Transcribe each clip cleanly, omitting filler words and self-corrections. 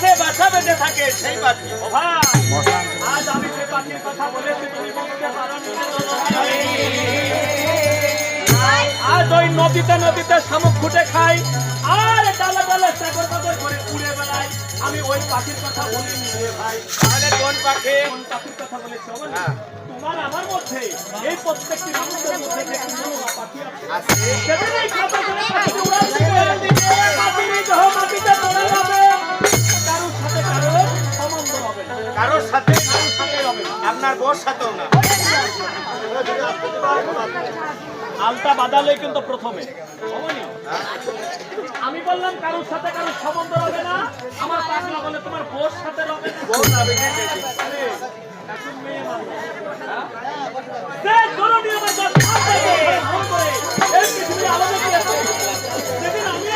গাছে বাসা বেঁধে থাকে সেই পাখি। ও ভাই, আজ আমি যে পাখির কথা বলেছি তুমি বলতে পারো আজ ওই নদীতে নদীতে শামুক খুঁটে খাই আর ডালে ডালে সাগর বাদর করে উড়ে বেড়াই। আমি ওই পাখির কথা বলিনি রে ভাই। তাহলে কোন পাখি? কোন পাখির কথা বলেছি? তোমার আমার মধ্যে এই প্রত্যেকটি মানুষের মধ্যে যে মনোয়া পাখি আছে সেদিনই খাতা করে পাখিকে উড়াল দিবে। পাখিরই দেহ মাটিতে পড়ে যাবে। কারোর সাথে কারোর সম্বন্ধ হবে না। কারোর সাথে হবে না। আপনার বউর সাথেও না। আলতা বাদালে কিন্তু প্রথমে আমি বললাম কারোর সাথে কারোর সম্বন্ধ হবে না। আমার পাগলা বলে তোমার বউর সাথে হবে না। বউ যাবে না। এখন মেয়ে মানুষ, হ্যাঁ? যে জরুরি আমার দশ মাসে ফোন করে এই পৃথিবী আলাদা করেছে। যেদিন আমি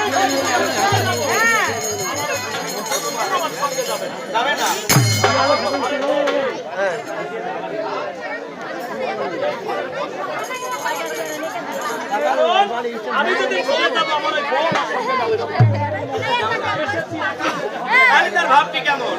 আমার সঙ্গে যাবে না। যাবে না। আমি যদি চলে যাবো আমার ওই বউ আমার সঙ্গে যাবে না। তাহলে তার ভাবটি কেমন?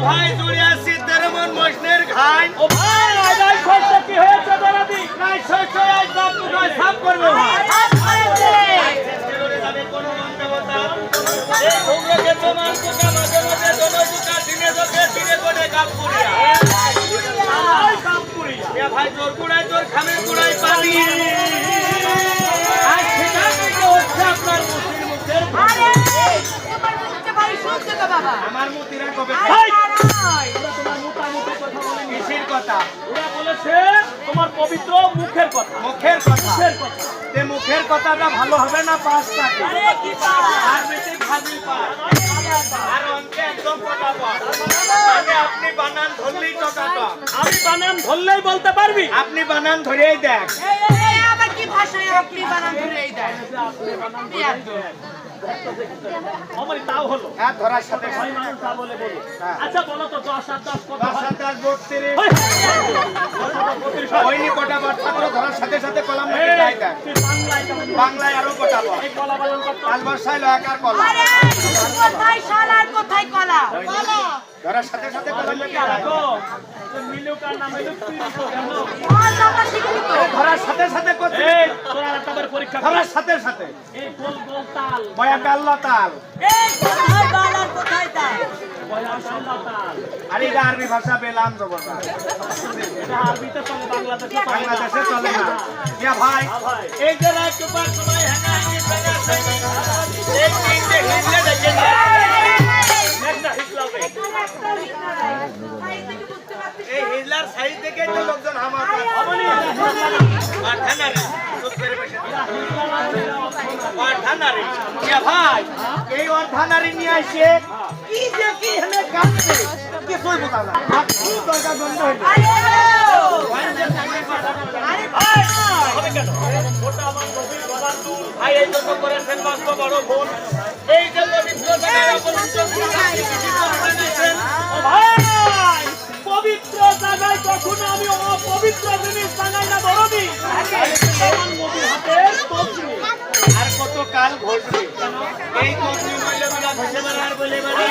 ভাই জুড়ে আসি তেরে মন মশনের ঘাই। ও ভাই আজ আজ শস্য কি হয়েছে দাদাদি? নাই শস্য আজ বাপ তুই সাফ করবে ভাই। যাবে কোন মন্ত্রবতা এই ভোগকে তোমার পোকা মাঝে মাঝে দোনো দুটা দিনে দোকে দিনে করে গাপ করিয়া আমার কাম করিয়া এ ভাই তোর গুড়াই তোর খামের গুড়াই পানি আজ সেটা থেকে হচ্ছে আপনার মুখের মুখের আরে তোমার মুখে ভারী শুনছে তো বাবা। আমার মুতিরা কবে ভাই নয় তোমার মুখে কথা বলে কিসের কথা? ওরা বলেছে তোমার পবিত্র মুখের কথা। মুখের কথা। মুখের কথা তে মুখের কথাটা ভালো হবে না পাঁচটা আরে কি পাস আর বেশি ভাজি পাস আর অঙ্কে একদম পটাপট মানে আপনি বানান ধরলেই টকাটক। আমি বানান ধরলেই বলতে পারবি? আপনি বানান ধরেই দেখ। এই আবার কি ভাষায় আপনি বানান ধরে এই দেন আমার তাও হলো হ্যাঁ ধরার সাথে ভাই মানুষ তা বলে বলো। আচ্ছা বলো তো 10 আর 10 কত হয়? 10 ওইনি পটাপট থাকলো ধরার সাথে সাথে কলাম নাকি তাই দেখ। তুই বাংলায় কেমন বল? বাংলায় আরো পটাপট এই কলা বানান কত? কালবর্ষায় লয়াকার কলা আরে কোথায় শালার কোথায় কলা কলা ধরার সাথে সাথে কলাম নাকি কি তাই রাখো? তো মিলুক আর না মিলুক তুই তো কেন? কলা ধরার সাথে সাথে করছি এই তোরা একবার পরীক্ষা কর ধরার সাথে সাথে এই গোল গোল তাল বয়া কাল্লা তাল এই কোথায় বাল আর কোথায় তাল? বয়া সাল্লা তাল আর এটা আরবি ভাষা পেলাম জবরদস্ত এটা আরবিতে চলে বাংলাদেশে চলে না। বাংলাদেশে চলে না ইয়া ভাই হ্যাঁ ভাই এই যে রাজকুমার সবাই এই তিনটে হিজড়া দেখে একটা হিজলাবে এখানে একটা লিখা নাই। তাই থেকে বুঝতে পারছি। এই হিজলার সাইড থেকে তো লোকজন হামার অবনি পাঠানারে চুপ করে বসে পাঠানারে ইয়া ভাই এই অর্ধানারি নিয়ে আসে কি যে কি হলে কাটছে কি কই বোঝা না আপনি দরকার বন্ধ হইল আরে হবে কেন ওটা আমার নবীর গলার দুল ভাই এই জন্য করেছেন বাস্তব বড় ভুল এই যে পবিত্র জায়গায় অবলম্বন করেছেন ও ভাই পবিত্র জায়গায় কখনো আমি অপবিত্র জিনিস টাঙাই না বড়দি আমার নবীর হাতে তসবি আর কত কাল ঘটবে এই কত মহিলা গুলা ভেসে বেড়ার বলে বেড়ায়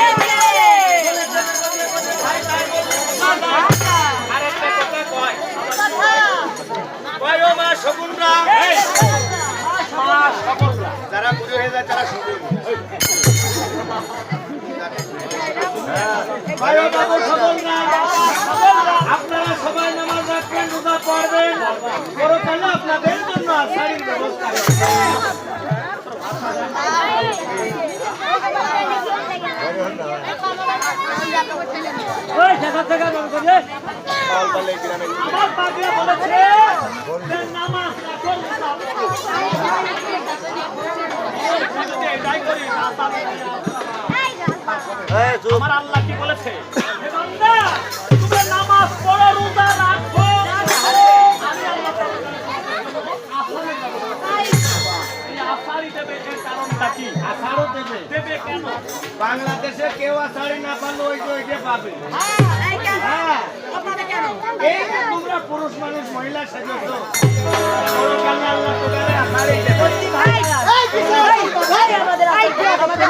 আর একটা কথা কয় কয় ও মা শকুনরা যারা বুড়ো হয়ে যায় তারা শকুন কয় ও বাবু শকুনরা আপনারা সবাই নামাজ রাখবেন রোজা পড়বেন পরকালে আপনাদের জন্য আসারির ব্যবস্থা আছে ওই দেখা দেখা বল করে আমার পাগলা বলেছে যে নামাজ রাখুন এটাই করি আমার আল্লাহ কি বলেছে হে বান্দা তুমি নামাজ পড়ো রোজা রাখো আমি আল্লাহ আসারি দেবে এর কারণটা কি আসারও দেবে দেবে কেন বাংলাদেশে কেউ আসারি না পারলে ওই যে ওইটা পাবে এই কেন? হ্যাঁ আপনারা কেন? এই যে তোমরা পুরুষ মানুষ মহিলা সেজেছ পরকালে আল্লাহ তোদের আসারি দেবে ভাই, ভাই আমাদের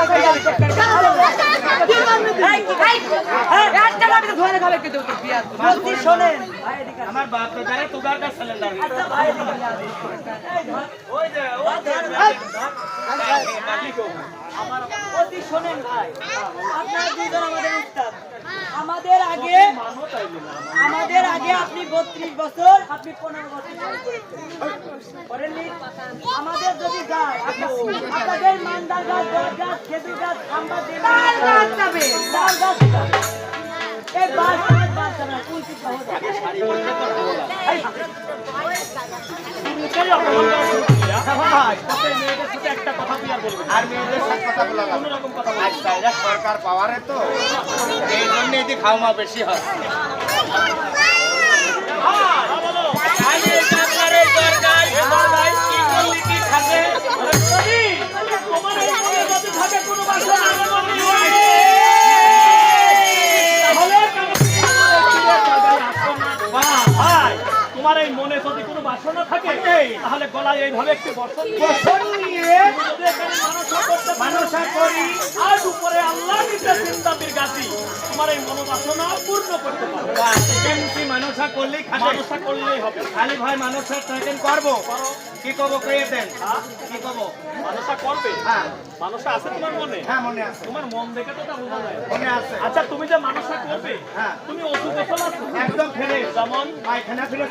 শোনেন আমার বাপ দাদারা তোদের কাছে সিলিন্ডার ওই যে অতি শোনেন ভাই আপনারা দুজন আমাদের উস্তাদ আমাদের আগে আপনি 32 বছর আপনি 15 বছর করেননি আমাদের যদি যায় আপনাদের মান্দার গাছ বট গাছ খেজুর গাছ আম্বা দিয়ে তাল গাছ যাবে তাল গাছ এই বাস বাস না কুলতি সহজ আগে শাড়ি পরলে তো ভাই মেয়েদের সাথে একটা কথা তুই আর বলবি না। আর মেয়েদের সাথে কথা বলা অন্যরকম কথা বলবি। আচ্ছা এটা সরকার পাওয়ারে তো এই জন্য এদিকে খাওয়া বেশি হয় আমি এই কাকলারের দরকার দরকার কি করলি কি খাবে তোমার এই মনে যদি থাকে কোনো বাসা না বলি ভাই তোমার এই মনে যদি কোনো বাসনা থাকে তাহলে গলায় এইভাবে একটি বর্ষণ নিয়ে যদি এখানে মানুষা করি আর উপরে আল্লাহ নিতে চিন্তাবির গাছি তোমার এই মনোবাসনা পূর্ণ করতে পারবে কি মানুষা করলেই খাটে মানুষা করলেই হবে খালি ভাই মানুষের ট্রেকিং করবো কি করবো কয়ে দেন কি করবো মানুষা করবে হ্যাঁ মানুষা আছে তোমার মনে হ্যাঁ মনে আছে তোমার মন দেখে তো তা বোঝা যায় মনে আছে আচ্ছা তুমি যে মানুষা করবে হ্যাঁ। তুমি ওষুধ গোসল আছো একদম ফেরে যেমন পায়খানা ফিরে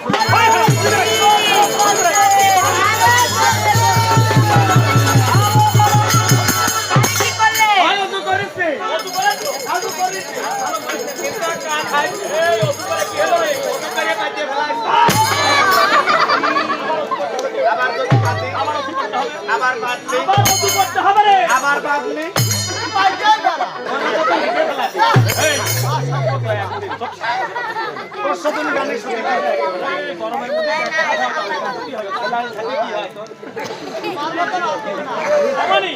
কি করলে ওষুধ করেছে ওষুধ করেছো? ভালো করেছে, ভালো করেছে। কিন্তু আর চা খাই। এই ওষুধ করে কি হলো রে? ওষুধ করে বাজিয়ে ফেলাইছে আবার যদি বাদে আবার ওষুধ করতে হবে। আবার বাদলে আবার ওষুধ করতে হবে রে। আবার বাদলে এই, কোথায় এখন? প্রশ্ন গানে শুনে এই গরমের মধ্যে কি হয়? খেলার সাথে কি হয়? অমনি,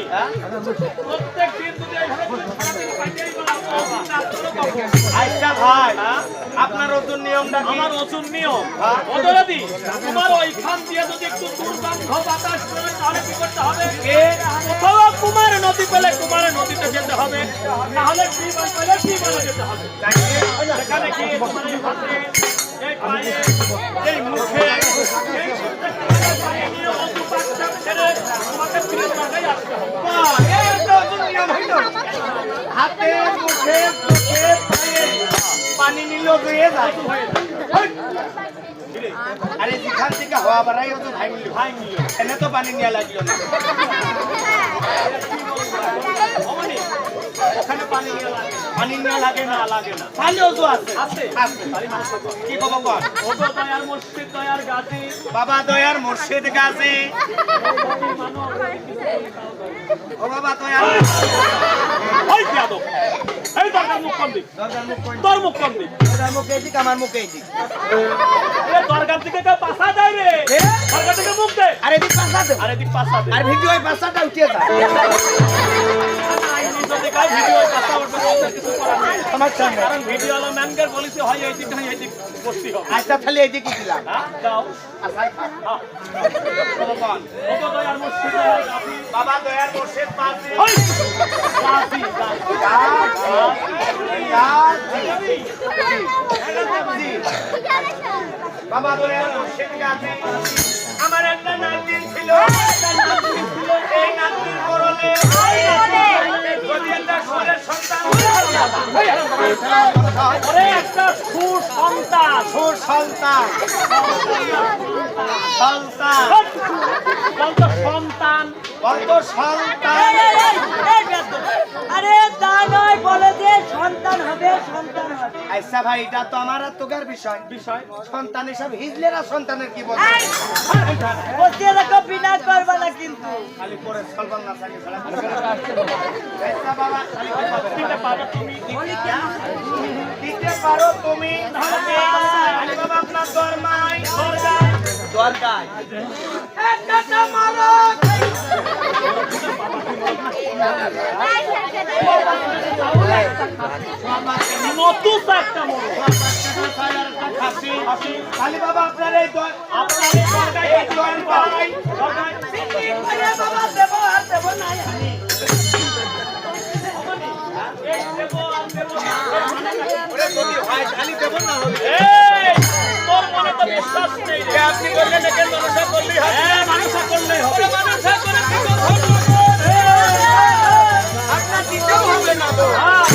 প্রত্যেক দিন যদি এইভাবে করে সারাদিন কাটিয়ে গেলাম, রাত্রে কখন? আচ্ছা ভাই আপনার ওজন নিয়মটা কি আমার ওষুধ নিয়ম অদরাদি তোমার ওইখান দিয়ে যদি একটু দুর্গন্ধ বাতাস করে তাহলে কি করতে হবে কোথাও কুমার নদী পেলে কুমারের নদীতে যেতে হবে নাহলে টিউবওয়েল পেলে টিউবওয়েলে যেতে হবে সেখানে গিয়ে তোমার এই হাতে এই পায়ে এই মুখে এই হাতে মুখে চোখে পায়ে পানি নিল হয়ে যায়। আরে যেখান থেকে হওয়া বাড়াই তো ভাই নিল এনে তো পানি নিয়ে লাগলো না। ওখানে পানি নিয়ে লাগে না পানিও তো আছে কি খবর কর? দয়ার মসজিদ দয়ার গাছি বাবা দয়ার মুর্শিদ গাজী ও বাবা দয়ার ওই যাদব এই দরকার মুখ কম দিক তোর মুখ কম দিক ওটার মুখে দিক আমার মুখে দিক। এ দরকার থেকে কেউ পাশা দেয় রে দরকার থেকে মুখ দে আরে দিক পাঁচটা দে আরে দিক পাশা দে আর ভিডিও ওই পাঁচটা উঠিয়ে যায় যদি কাউ ভিডিও পাশা উঠবে তাহলে কিছু করার নেই আমার সামনে। কারণ ভিডিও আলো ম্যানগের পলিসি হয় এই দিক এই দিক বসতি হবে আচ্ছা তাহলে এই যে কি দিলাম হ্যাঁ দাও আসাই খা হ্যাঁ ভগবান কত দয়ার মসজিদ দয়ার গাছি বাবা দয়ার মুর্শিদ গাজী ওই গাছি গাছি বাবা দয়ার মুর্শিদ গাজী আমার একটা নাতি ছিল এই নাতির করলে যদি একটা ঘরের সন্তান ওরে একটা সুসন্তান সুসন্তান সন্তান বলতো সন্তান বলতো সন্তান আরে তা নয়, বলে যে সন্তান হবে সন্তান হবে। আচ্ছা ভাই এটা তো আমার আর তোকার বিষয় বিষয় সন্তান হিসাব হিজলেরা সন্তানের কি বলে বসিয়ে রাখো, বিনা করবা না কিন্তু। খালি পরে সলবান না থাকে আচ্ছা বাবা খালি কথা বলে। দিতে পারো তুমি দিতে পারো তুমি খালি বাবা আপনার দরমাই দরগায় একটা মারো নতুন একটা মরো খালি বাবা আপনার এই আপনার এই দরগায় এই দরগায় দরগায় বাবা দেব আর দেব নাই আমি। এই দেব আর দেব না। ওরে যদি হয় খালি দেব না হবে এই তোর মনে তো বিশ্বাস নেই রে। আপনি বললেন একের মানুষা করলেই হবে হ্যাঁ মানুষা করলেই হবে মানুষা করে কি কথা আপনার দিতেও হবে না তো হ্যাঁ,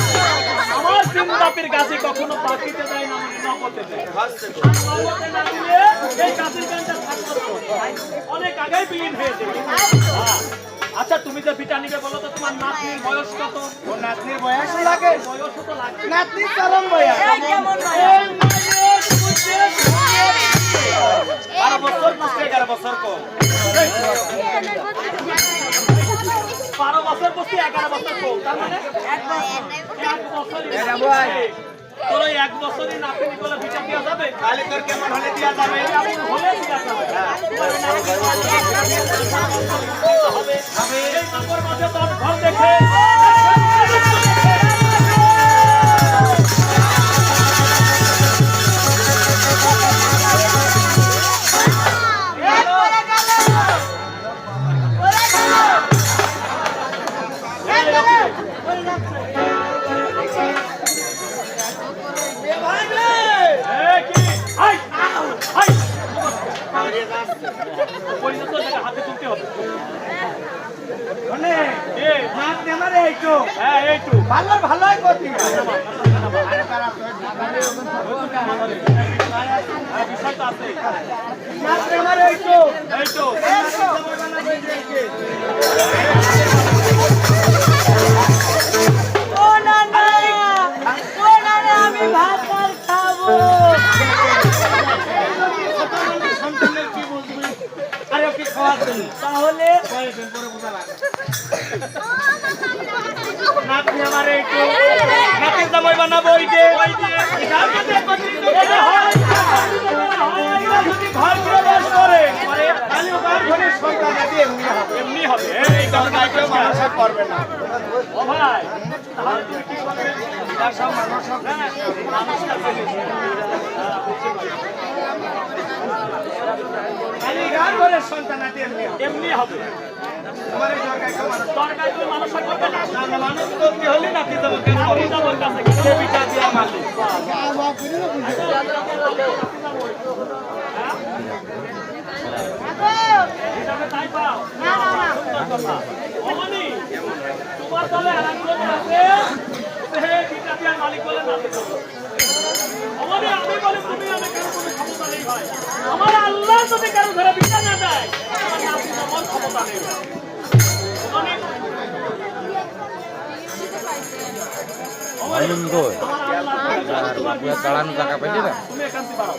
আমার সিন্দাপির গাছে কখনো পাখিতে দেয় না নকতে দেয় নকতে না দিলে এই গাছের গানটা থাকতো না। অনেক আগেই বিলীন হয়ে যাবে হ্যাঁ। আচ্ছা তুমি যে বিটা নিবে বলো তো তোমার নাতনির বয়স কত? ও নাতনির বয়স লাগে বয়স তো লাগবে নাতনির চরম বয়স এই কেমন ভাই? 12 বছর plus 11 বছর কম 12 বছর বসে 11 বছর কম তার মানে এক বছরই এটা ভাই। তোর ওই এক বছরই নাতনি বলে বিটা দেওয়া যাবে তাহলে তোর কেমন হলে দেওয়া যাবে এমন হলে দেওয়া যাবে হবে এই নম্বর মাঝে তোর ঘর দেখে হাতে তুলতে হবে মানে নাতনি আমার এইটো হ্যাঁ এইটু ভালোই করতি বিষয় তো আছে নাতনি আমার এইটো এইটু ও না না, ও না না, আমি ভাত আর খাবো। সন্তানের কি বুঝবি আরে ওকে খাওয়ার জন্য তাহলে কয়েকদিন পরে বুঝা লাগে নাতনি আমার এইটো নাতির জামাই বানাবো ওই যে যদি ঘর প্রবেশ করে তাহলে ওর ঘরের সন্তান আছে এমনি হবে এই কথা কেউ মানুষ করবে না ও ভাই তাহলে তুমি কি করবে তার সব মানুষ খালি গান ঘরের সন্তান আছে এমনি হবে আমার এই জায়গায় কেউ মানুষ দরকার তুমি মানুষ করবে না না মানুষ করতে হলে নাতি যাবো কেন আমি যাবো কাছে সে পিঠা দিয়ে মারলি হিসাবে তাই পাও কথা অমনি তোমার দলে আরেকজন আছে সে বিটাপিয়ার মালিক বলে নামে অমনি আমি বলে তুমি আমি কেন কোনো ক্ষমতা নেই ভাই আমার আল্লাহ যদি কারো ধরে বিটা না দেয় আমার নাতি আমার ক্ষমতা নেই অমনি আনন্দ পুরো দাঁড়ানো টাকা পাইলে না তুমি একান্তি বাড়াও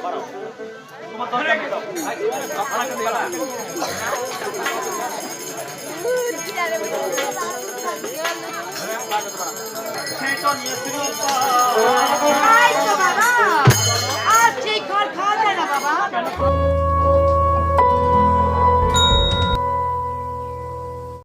বাড়াও তোমার দরকার নেই দাও আরেকজন বাড়াও সেই তো নিয়েছিল